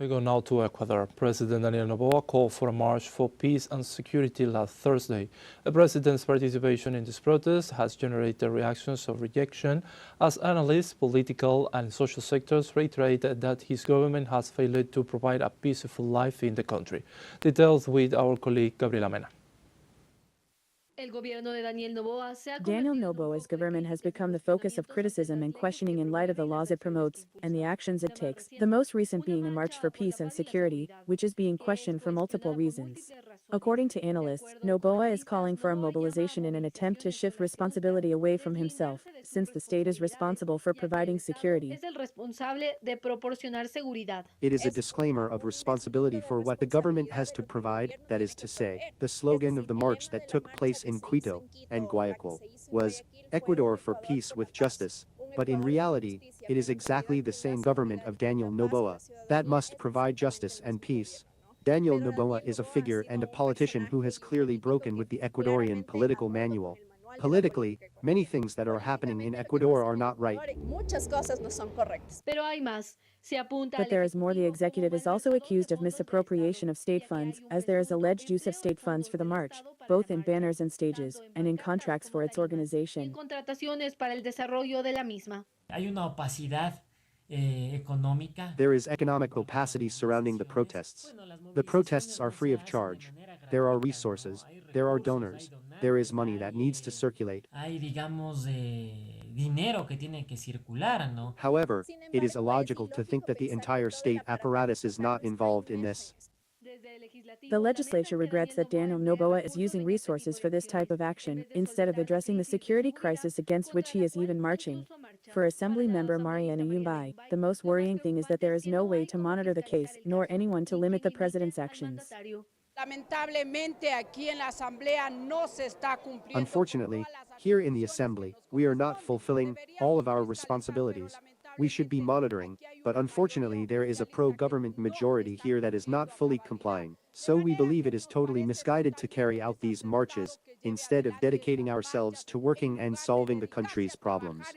We go now to Ecuador. President Daniel Noboa called for a march for peace and security last Thursday. The president's participation in this protest has generated reactions of rejection as analysts, political and social sectors reiterated that his government has failed to provide a peaceful life in the country. Details with our colleague Gabriela Mena. Daniel Noboa's government has become the focus of criticism and questioning in light of the laws it promotes and the actions it takes, the most recent being a march for peace and security, which is being questioned for multiple reasons. According to analysts, Noboa is calling for a mobilization in an attempt to shift responsibility away from himself, since the state is responsible for providing security. It is a disclaimer of responsibility for what the government has to provide, that is to say, the slogan of the march that took place in Quito and Guayaquil was, "Ecuador for peace with justice," but in reality, it is exactly the same government of Daniel Noboa that must provide justice and peace. Daniel Noboa is a figure and a politician who has clearly broken with the Ecuadorian political manual. Politically, many things that are happening in Ecuador are not right. But there is more. The executive is also accused of misappropriation of state funds, as there is alleged use of state funds for the march, both in banners and stages, and in contracts for its organization. There is economic opacity surrounding the protests. The protests are free of charge. There are resources, there are donors, there is money that needs to circulate. However, it is illogical to think that the entire state apparatus is not involved in this. The legislature regrets that Daniel Noboa is using resources for this type of action, instead of addressing the security crisis against which he is even marching. For Assembly member Mariana Yumbay, the most worrying thing is that there is no way to monitor the case, nor anyone to limit the president's actions. Unfortunately, here in the Assembly, we are not fulfilling all of our responsibilities. We should be monitoring, but unfortunately there is a pro-government majority here that is not fully complying. So we believe it is totally misguided to carry out these marches, instead of dedicating ourselves to working and solving the country's problems.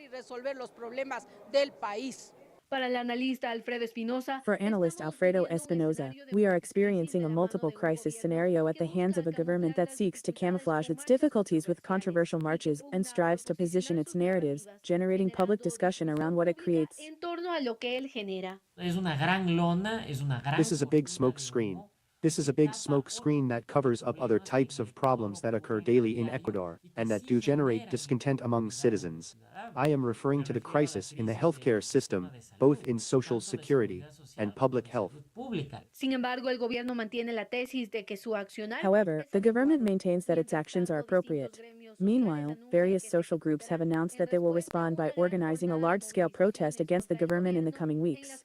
For analyst Alfredo Espinoza, we are experiencing a multiple crisis scenario at the hands of a government that seeks to camouflage its difficulties with controversial marches and strives to position its narratives, generating public discussion around what it creates. This is a big smoke screen. This is a big smoke screen that covers up other types of problems that occur daily in Ecuador, and that do generate discontent among citizens. I am referring to the crisis in the healthcare system, both in social security and public health. However, the government maintains that its actions are appropriate. Meanwhile, various social groups have announced that they will respond by organizing a large-scale protest against the government in the coming weeks.